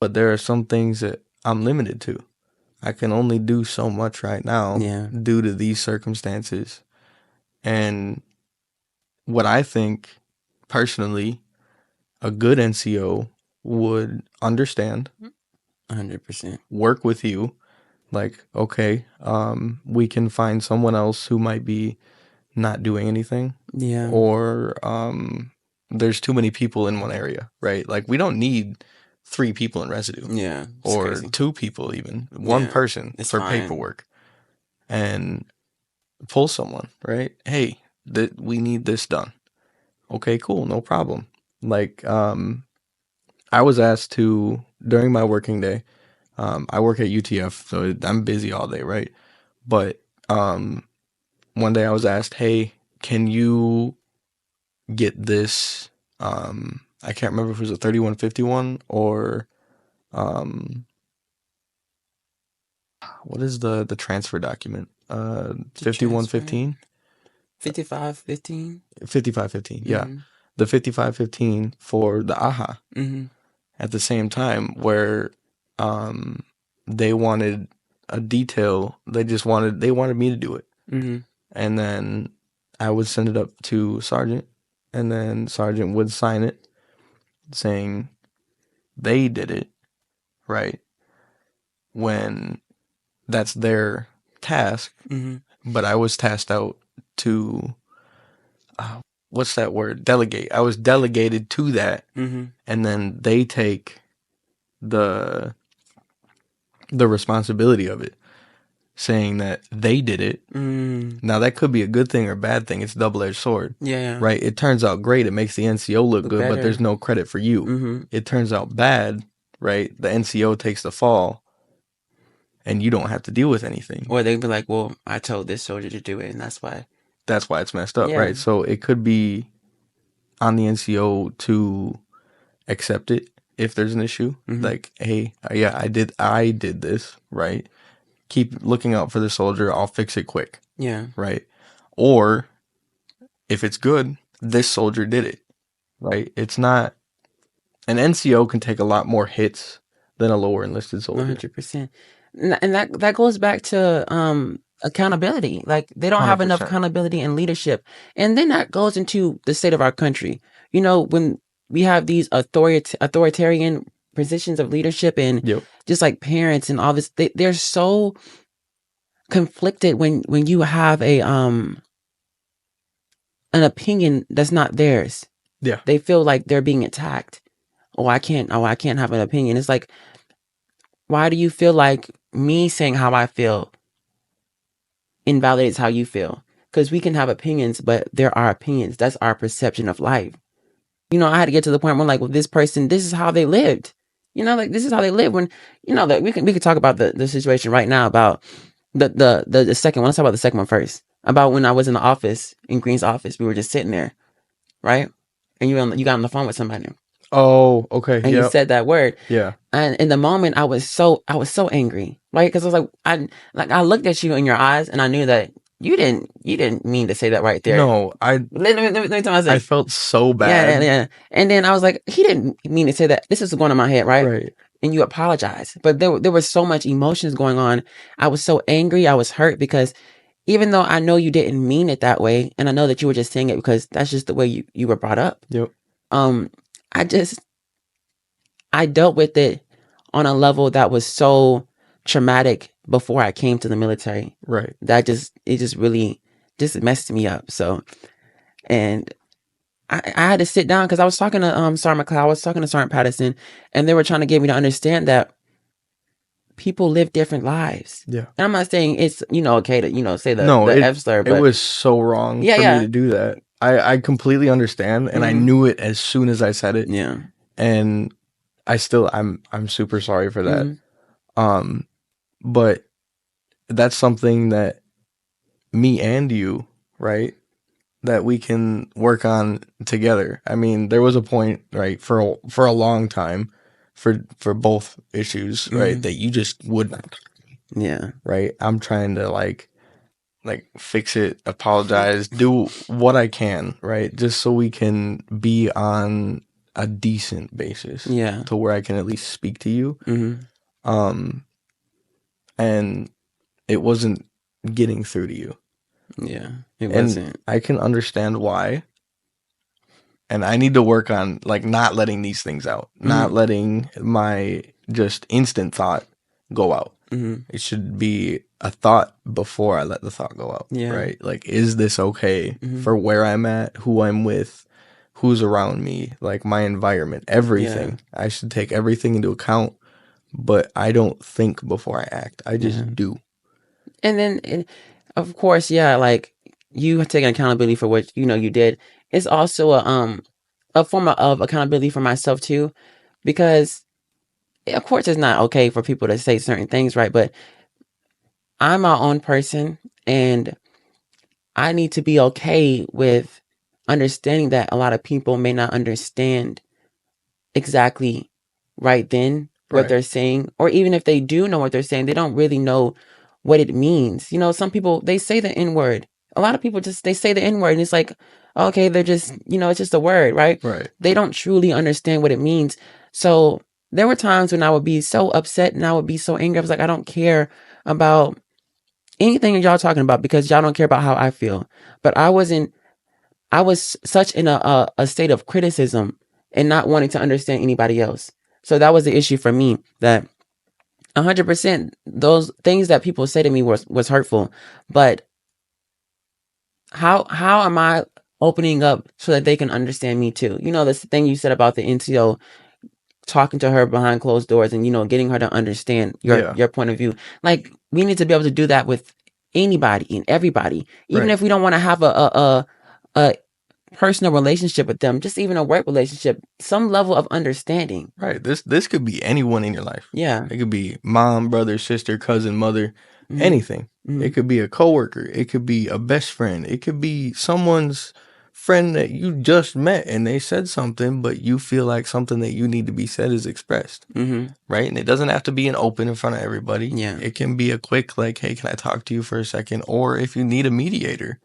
But there are some things that I'm limited to. I can only do so much right now due to these circumstances. And what I think personally a good NCO would understand, 100%, work with you, like, okay, we can find someone else who might be not doing anything. Yeah. Or there's too many people in one area, right? Like we don't need 3 people in residue. Yeah. Or crazy. 2 people even. One person for fine. paperwork. And pull someone, right? Hey, we need this done. Okay, cool, no problem. Like I was asked to, during my working day, I work at UTF, so I'm busy all day, right? But one day I was asked, hey, can you get this, I can't remember if it was a 3151 or, what is the transfer document? 5115? 5515? 5515, yeah. The 5515 for the AHA. Mm-hmm. At the same time, where they wanted a detail, they wanted me to do it. Mm-hmm. And then I would send it up to Sergeant, and then Sergeant would sign it saying they did it, right? When that's their task. Mm-hmm. But I was tasked out to, what's that word? Delegate. I was delegated to that. Mm-hmm. And then they take the responsibility of it, saying that they did it. Now that could be a good thing or bad thing. It's a double-edged sword. Yeah. Right? It turns out great. It makes the NCO look good, better. But there's no credit for you. Mm-hmm. It turns out bad, right? The NCO takes the fall and you don't have to deal with anything. Or they'd be like, well, I told this soldier to do it, and that's why it's messed up, right? So it could be on the NCO to accept it if there's an issue. Like, hey, yeah, I did this, right? Keep looking out for the soldier. I'll fix it quick. Yeah. Right. Or if it's good, this soldier did it. Right. It's not, an NCO can take a lot more hits than a lower enlisted soldier. 100%. And that goes back to accountability. Like they don't have enough 100%. accountability and leadership. And then that goes into the state of our country. You know, when we have these authoritarian positions of leadership and just like parents and all this, they're so conflicted when you have an opinion that's not theirs. Yeah. They feel like they're being attacked. Oh, I can't have an opinion. It's like, why do you feel like me saying how I feel invalidates how you feel? Because we can have opinions, but there are opinions. That's our perception of life. You know, I had to get to the point where like, well, this person, this is how they lived. You know, like this is how they live. When, you know, that we could talk about the situation right now about the second one. Let's talk about the second one first. About when I was in the office, in Green's office, we were just sitting there, right? And you got on the phone with somebody. Oh, okay. And you said that word. Yeah. And in the moment, I was so angry, right? Because I was like, I looked at you in your eyes, and I knew that you didn't mean to say that right there. No, let me tell you, I felt so bad. Yeah. And then I was like, he didn't mean to say that. This is going on my head, right? Right. And you apologized, but there was so much emotions going on. I was so angry. I was hurt because even though I know you didn't mean it that way, and I know that you were just saying it because that's just the way you were brought up. Yep. I dealt with it on a level that was so traumatic before I came to the military. Right. It just really messed me up. So, and I had to sit down because I was talking to Sergeant McLeod, I was talking to Sergeant Patterson, and they were trying to get me to understand that people live different lives. Yeah. And I'm not saying it's, okay to, say the F slur, but it was so wrong for me to do that. I completely understand, and I knew it as soon as I said it. Yeah. And I'm super sorry for that. But that's something that me and you, right? that we can work on together. I mean, there was a point, right, for a long time for both issues, right, that you just would not. Yeah. Right? I'm trying to like fix it, apologize, do what I can, right? Just so we can be on a decent basis. Yeah. To where I can at least speak to you. And it wasn't getting through to you. Yeah. It And wasn't. I can understand why. And I need to work on like not letting these things out, not letting my just instant thought go out. It should be a thought before I let the thought go out. Yeah. Right? Like, is this okay for where I'm at, who I'm with, who's around me, like my environment, everything. I should take everything into account, but I don't think before I act. I just do. And then, of course, like you taking accountability for what you did. It's also a form of accountability for myself too, because of course it's not okay for people to say certain things, right? But I'm my own person, and I need to be okay with understanding that a lot of people may not understand exactly right then what they're saying, or even if they do know what they're saying, they don't really know what it means. Some people, they say the N word. A lot of people they say the N word, and it's like, okay, they're just, it's just a word, right? Right. They don't truly understand what it means. So there were times when I would be so upset and I would be so angry. I was like, I don't care about anything y'all talking about because y'all don't care about how I feel. But I was such in a state of criticism and not wanting to understand anybody else. So that was the issue for me, that 100% those things that people say to me was hurtful. But how am I opening up so that they can understand me too? This thing you said about the NCO, talking to her behind closed doors and getting her to understand your point of view. Like, we need to be able to do that with anybody and everybody, even if we don't want to have a personal relationship with them, just even a work relationship, some level of understanding. Right. This could be anyone in your life. Yeah. It could be mom, brother, sister, cousin, mother, anything. It could be a coworker. It could be a best friend. It could be someone's friend that you just met and they said something, but you feel like something that you need to be said is expressed. Right. And it doesn't have to be an open in front of everybody. Yeah. It can be a quick, like, hey, can I talk to you for a second? Or if you need a mediator,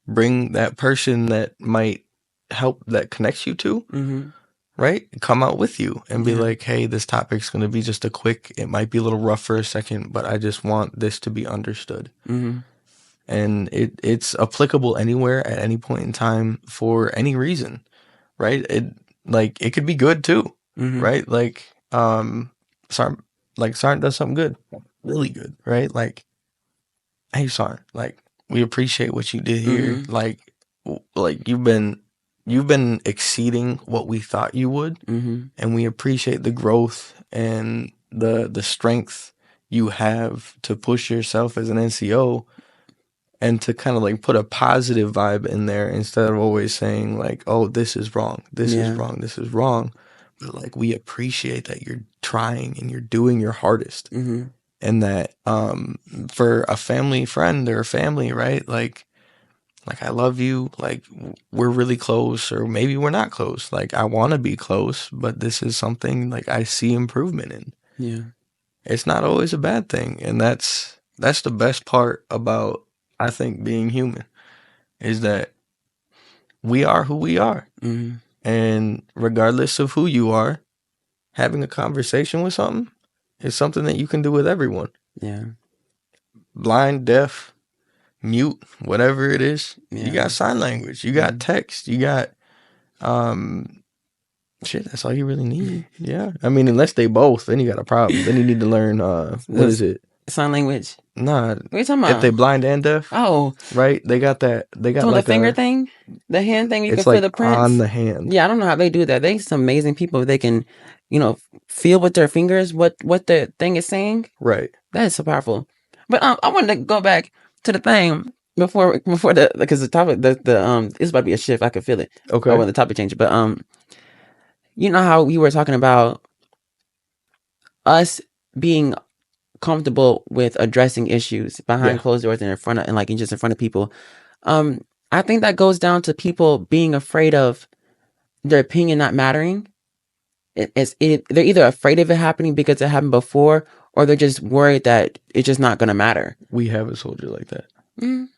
bring that person that might help, that connects you to, right? Come out with you and be like, hey, this topic's going to be just a quick, it might be a little rough for a second, but I just want this to be understood. And it's applicable anywhere at any point in time for any reason, right? It could be good too, right? Like, Sarn does something good, really good, right? Like, hey, Sarn, like, we appreciate what you did here. Like you've been exceeding what we thought you would, and we appreciate the growth and the strength you have to push yourself as an NCO and to kind of like put a positive vibe in there instead of always saying like, oh, this is wrong, this is wrong, this is wrong. But like, we appreciate that you're trying and you're doing your hardest. And that for a family friend or a family, right? Like I love you, like we're really close, or maybe we're not close. Like, I want to be close, but this is something like I see improvement in. Yeah. It's not always a bad thing. And that's the best part about, I think, being human, is that we are who we are. And regardless of who you are, having a conversation with something is something that you can do with everyone. Yeah. Blind, deaf, mute, whatever it is. You got sign language, you got text, you got shit, that's all you really need. Yeah. I mean, unless they both, then you got a problem. Then you need to learn what is it? Sign language. Nah. What are you talking about? If they blind and deaf. Oh. Right? They got that. They got like the finger thing? The hand thing, you can feel like the prints on the hand. Yeah, I don't know how they do that. They some amazing people. They can, feel with their fingers what the thing is saying. Right. That is so powerful. But I wanted to go back to the thing before because the topic it's about to be a shift. I could feel it. Okay. I want the topic change. But you know how you were talking about us being comfortable with addressing issues behind closed doors and in front of, and like just in front of people. I think that goes down to people being afraid of their opinion not mattering. They're either afraid of it happening because it happened before, or they're just worried that it's just not going to matter. We have a soldier like that. And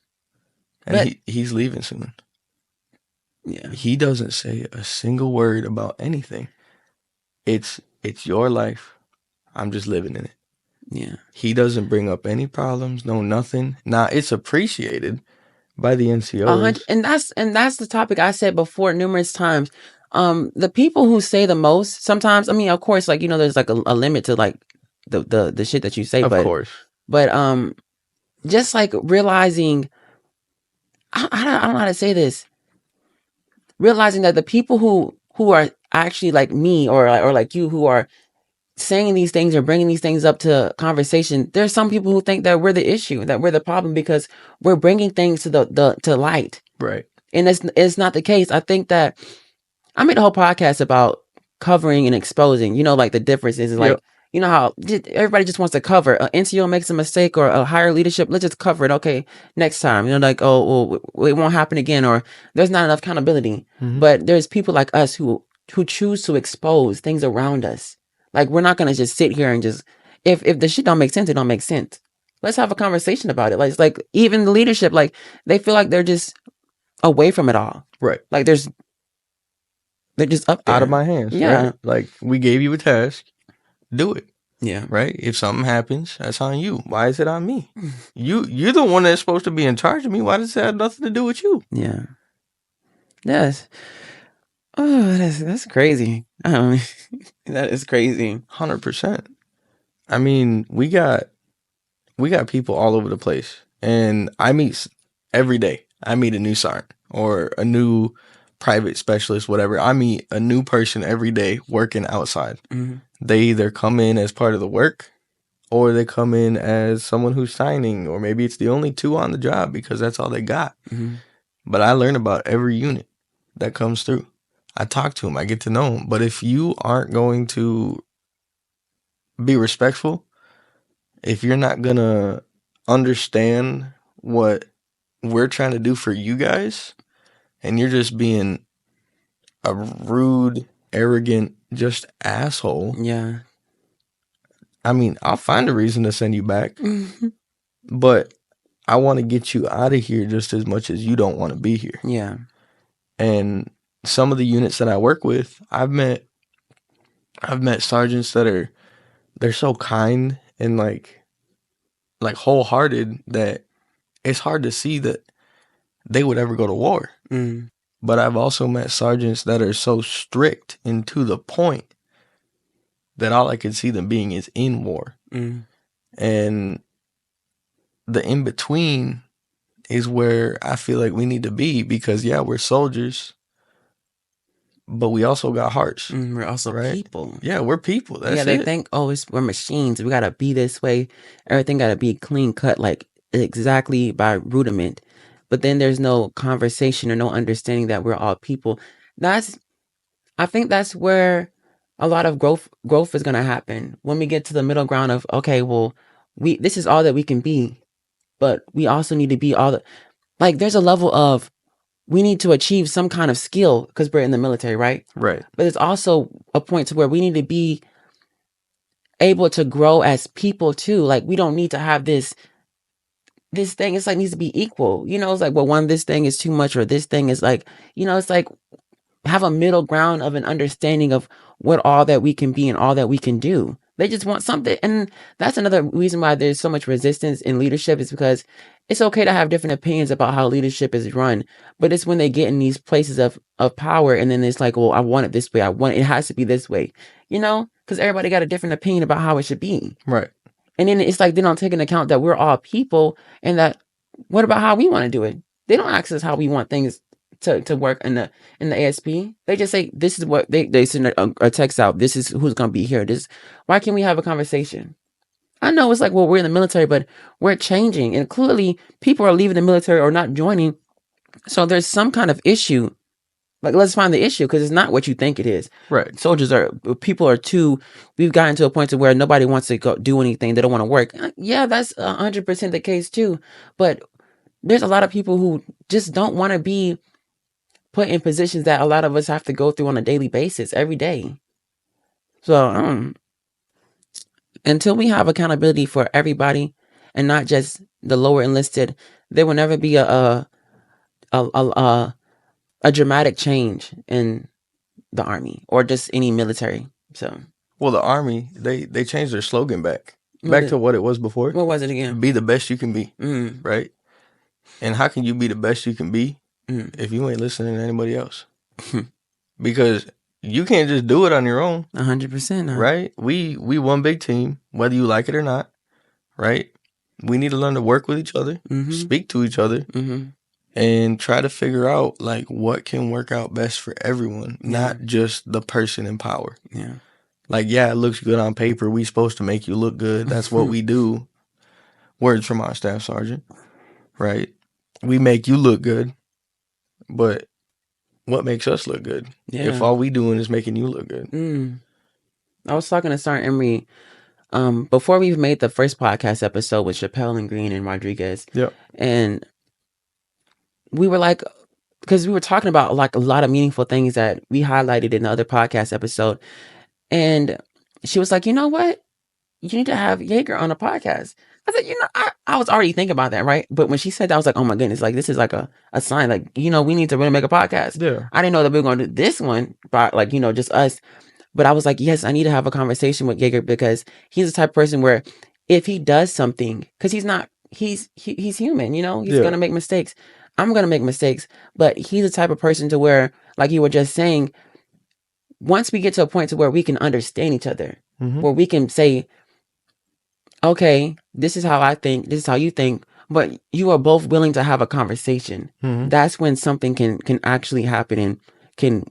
he's leaving soon. Yeah. He doesn't say a single word about anything. It's your life. I'm just living in it. Yeah. He doesn't bring up any problems, no nothing. Now, it's appreciated by the NCOs. And that's the topic I said before numerous times. The people who say the most sometimes, I mean, of course, like, there's like a limit to like the shit that you say, of course. But just like realizing, I don't know how to say this. Realizing that the people who are actually like me or like you, who are saying these things or bringing these things up to conversation, there's some people who think that we're the issue, that we're the problem because we're bringing things to light. Right. And it's not the case. I think that I made a whole podcast about covering and exposing, like the differences is like, how everybody just wants to cover. An NCO makes a mistake or a higher leadership, let's just cover it. Okay, next time, like, oh, well, it won't happen again, or there's not enough accountability. Mm-hmm. But there's people like us who choose to expose things around us. Like, we're not going to just sit here and just, if the shit don't make sense, it don't make sense. Let's have a conversation about it. Like, it's like even the leadership, like they feel like they're just away from it all. Right. Like they're just up there. Out of my hands. Yeah. Right? Like, we gave you a task. Do it. Yeah. Right? If something happens, that's on you. Why is it on me? You're the one that's supposed to be in charge of me. Why does it have nothing to do with you? Yeah. Yes. Oh, that's crazy. That is crazy. 100%. I mean, we got people all over the place. And I meet every day. I meet a new sergeant or a new private specialist, whatever. I meet a new person every day working outside. Mm-hmm. They either come in as part of the work or they come in as someone who's signing, or maybe it's the only two on the job because that's all they got. Mm-hmm. But I learn about every unit that comes through. I talk to them. I get to know them. But if you aren't going to be respectful, if you're not going to understand what we're trying to do for you guys, and you're just being a rude, arrogant, just asshole. Yeah. I mean, I'll find a reason to send you back. Mm-hmm. But I want to get you out of here just as much as you don't want to be here. Yeah. And some of the units that I work with, I've met sergeants that they're so kind and like wholehearted that it's hard to see that they would ever go to war. Mm. But I've also met sergeants that are so strict and to the point that all I can see them being is in war. Mm. And the in-between is where I feel like we need to be, because, yeah, we're soldiers, but we also got hearts. We're also people. Yeah, we're people. That's they think, we're machines. We got to be this way. Everything got to be clean cut, like exactly by rudiment. But then there's no conversation or no understanding that we're all people. I think that's where a lot of growth is going to happen, when we get to the middle ground of, okay, well, this is all that we can be, but we also need to be like, there's a level of, we need to achieve some kind of skill because we're in the military, right? Right. But it's also a point to where we need to be able to grow as people too. Like, we don't need to have this thing. It's like, needs to be equal. It's like, well, this thing is too much, or this thing is like, it's like, have a middle ground of an understanding of what all that we can be and all that we can do. They just want something. And that's another reason why there's so much resistance in leadership, is because it's okay to have different opinions about how leadership is run. But it's when they get in these places of power, and then it's like, well, I want it this way. It has to be this way, because everybody got a different opinion about how it should be. Right. And then it's like, they don't take into account that we're all people, and that, what about how we want to do it? They don't ask us how we want things to work in the ASP. They just say, this is what they send a text out. This is who's going to be here. Why can't we have a conversation? I know it's like, well, we're in the military, but we're changing, and clearly people are leaving the military or not joining. So there's some kind of issue. Like, let's find the issue, because it's not what you think it is. Right. We've gotten to a point to where nobody wants to go do anything. They don't want to work. Yeah, that's 100% the case too. But there's a lot of people who just don't want to be put in positions that a lot of us have to go through on a daily basis every day. So until we have accountability for everybody and not just the lower enlisted, there will never be a dramatic change in the Army or just any military. So, well, the Army, they changed their slogan back to what it was before. What was it again? Be the best you can be, right? And how can you be the best you can be if you ain't listening to anybody else? Because you can't just do it on your own. 100%. Right? We one big team, whether you like it or not, right? We need to learn to work with each other, speak to each other, and try to figure out like what can work out best for everyone, not just the person in power. Yeah. Like, yeah, it looks good on paper. We supposed to make you look good. That's what we do. Words from our staff sergeant, right? We make you look good, but what makes us look good? Yeah. If all we doing is making you look good. I was talking to Sergeant Emery before we made the first podcast episode with Chappelle and Green and Rodriguez. Yep. And we were like, because we were talking about like a lot of meaningful things that we highlighted in the other podcast episode. And she was like, you know what? You need to have Yeager on a podcast. I said, I was already thinking about that, right? But when she said that, I was like, oh my goodness, like this is like a sign, like, we need to really make a podcast. Yeah. I didn't know that we were going to do this one, but like, just us. But I was like, yes, I need to have a conversation with Yeager because he's the type of person where if he does something, because he's human, he's going to make mistakes. I'm going to make mistakes, but he's the type of person to where, like you were just saying, once we get to a point to where we can understand each other, where we can say, okay, this is how I think, this is how you think, but you are both willing to have a conversation. That's when something can actually happen and can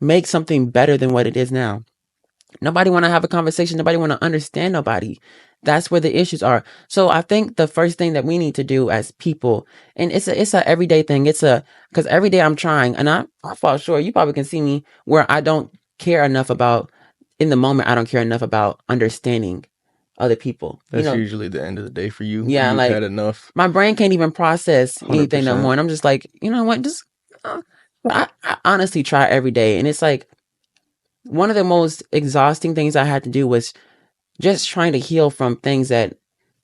make something better than what it is now. Nobody want to have a conversation. Nobody want to understand nobody. That's where the issues are. So I think the first thing that we need to do as people, and it's a everyday thing. Because every day I'm trying, and I fall short. You probably can see me where I don't care enough about, in the moment, I don't care enough about understanding other people. That's usually the end of the day for you. Yeah, you've like had enough. My brain can't even process 100%. Anything no more. And I'm just like, you know what? Just I honestly try every day, and it's like one of the most exhausting things I had to do was just trying to heal from things that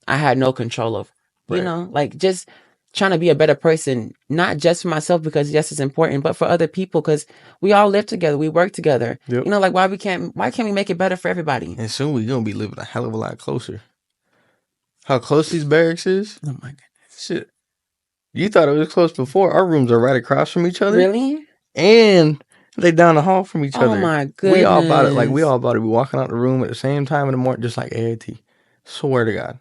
I had no control of. Right. Like just trying to be a better person, not just for myself because yes, it's important, but for other people because we all live together, we work together. Yep. Like why can't we make it better for everybody? And soon we're gonna be living a hell of a lot closer. How close these barracks is? Oh my goodness. Shit. You thought it was close before. Our rooms are right across from each other. Really? And they down the hall from each other. Oh my goodness. We all about to be walking out the room at the same time in the morning, just like AIT. Swear to God.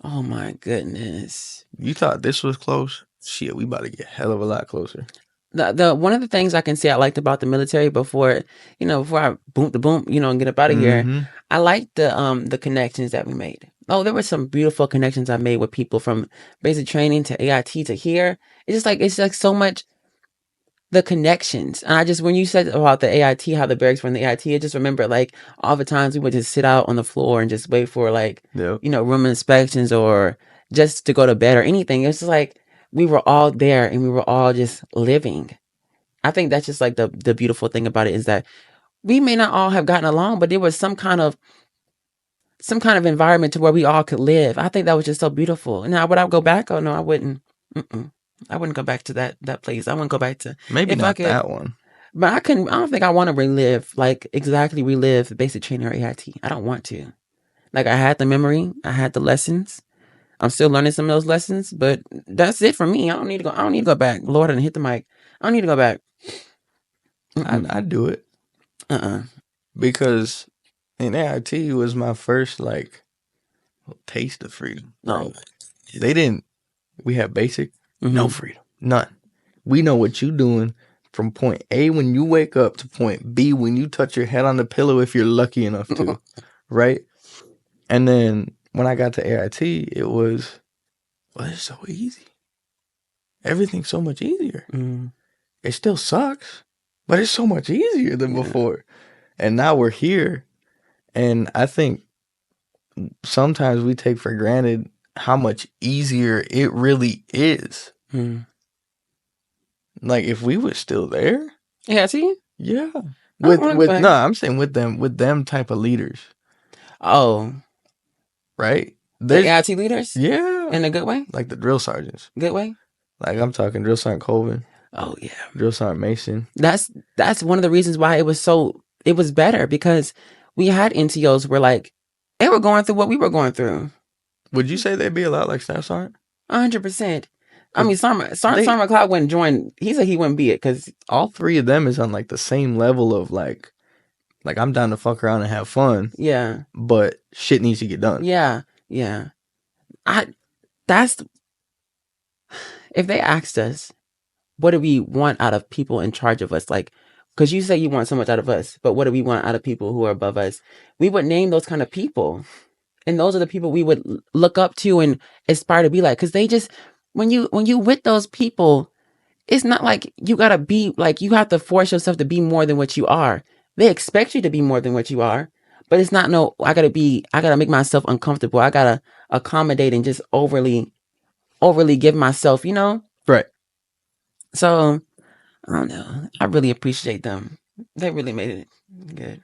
Oh my goodness. You thought this was close? Shit, we about to get a hell of a lot closer. The one of the things I can say I liked about the military before I boom, and get up out of here, I liked the connections that we made. Oh, there were some beautiful connections I made with people from basic training to AIT to here. It's like so much. The connections. And when you said about the AIT, how the barracks were in the AIT, I just remember like all the times we would just sit out on the floor and just wait for room inspections or just to go to bed or anything. It's just like we were all there and we were all just living. I think that's just like the beautiful thing about it is that we may not all have gotten along, but there was some kind of environment to where we all could live. I think that was just so beautiful. Now, would I go back? Oh no, I wouldn't. I wouldn't go back to that place. I wouldn't go back to maybe not that one. But I don't think I want to relive basic training or AIT. I don't want to. Like I had the memory, I had the lessons. I'm still learning some of those lessons, but that's it for me. I don't need to go back. Lord, I didn't hit the mic. I don't need to go back. I do it. Because in AIT was my first taste of freedom. No. We have basic. No freedom. None. We know what you're doing from point A when you wake up to point B when you touch your head on the pillow if you're lucky enough to. Right? And then when I got to AIT, it was, it's so easy. Everything's so much easier. It still sucks, but it's so much easier than before. And now we're here. And I think sometimes we take for granted how much easier it really is. Like if we were still there, Yeah, see, yeah. I'm saying with them type of leaders. Oh, right? The AIT leaders, yeah, in a good way, like the drill sergeants. Good way. Like I'm talking drill sergeant Colvin. Oh yeah, drill sergeant Mason. That's one of the reasons why it was better, because we had NTOs where like they were going through what we were going through. Would you say they'd be a lot like Staff Sergeant? 100%. I mean, Sergeant McLeod wouldn't join. He said he wouldn't be it because all three of them is on like the same level of like I'm down to fuck around and have fun. Yeah. But shit needs to get done. Yeah. That's if they asked us, what do we want out of people in charge of us? Like, because you say you want so much out of us, but what do we want out of people who are above us? We would name those kind of people. And those are the people we would look up to and aspire to be like. Because they just, when you with those people, it's not like you gotta be like, you have to force yourself to be more than what you are. They expect you to be more than what you are, but it's not I gotta make myself uncomfortable. I gotta accommodate and just overly give myself, Right. So I don't know. I really appreciate them. They really made it good.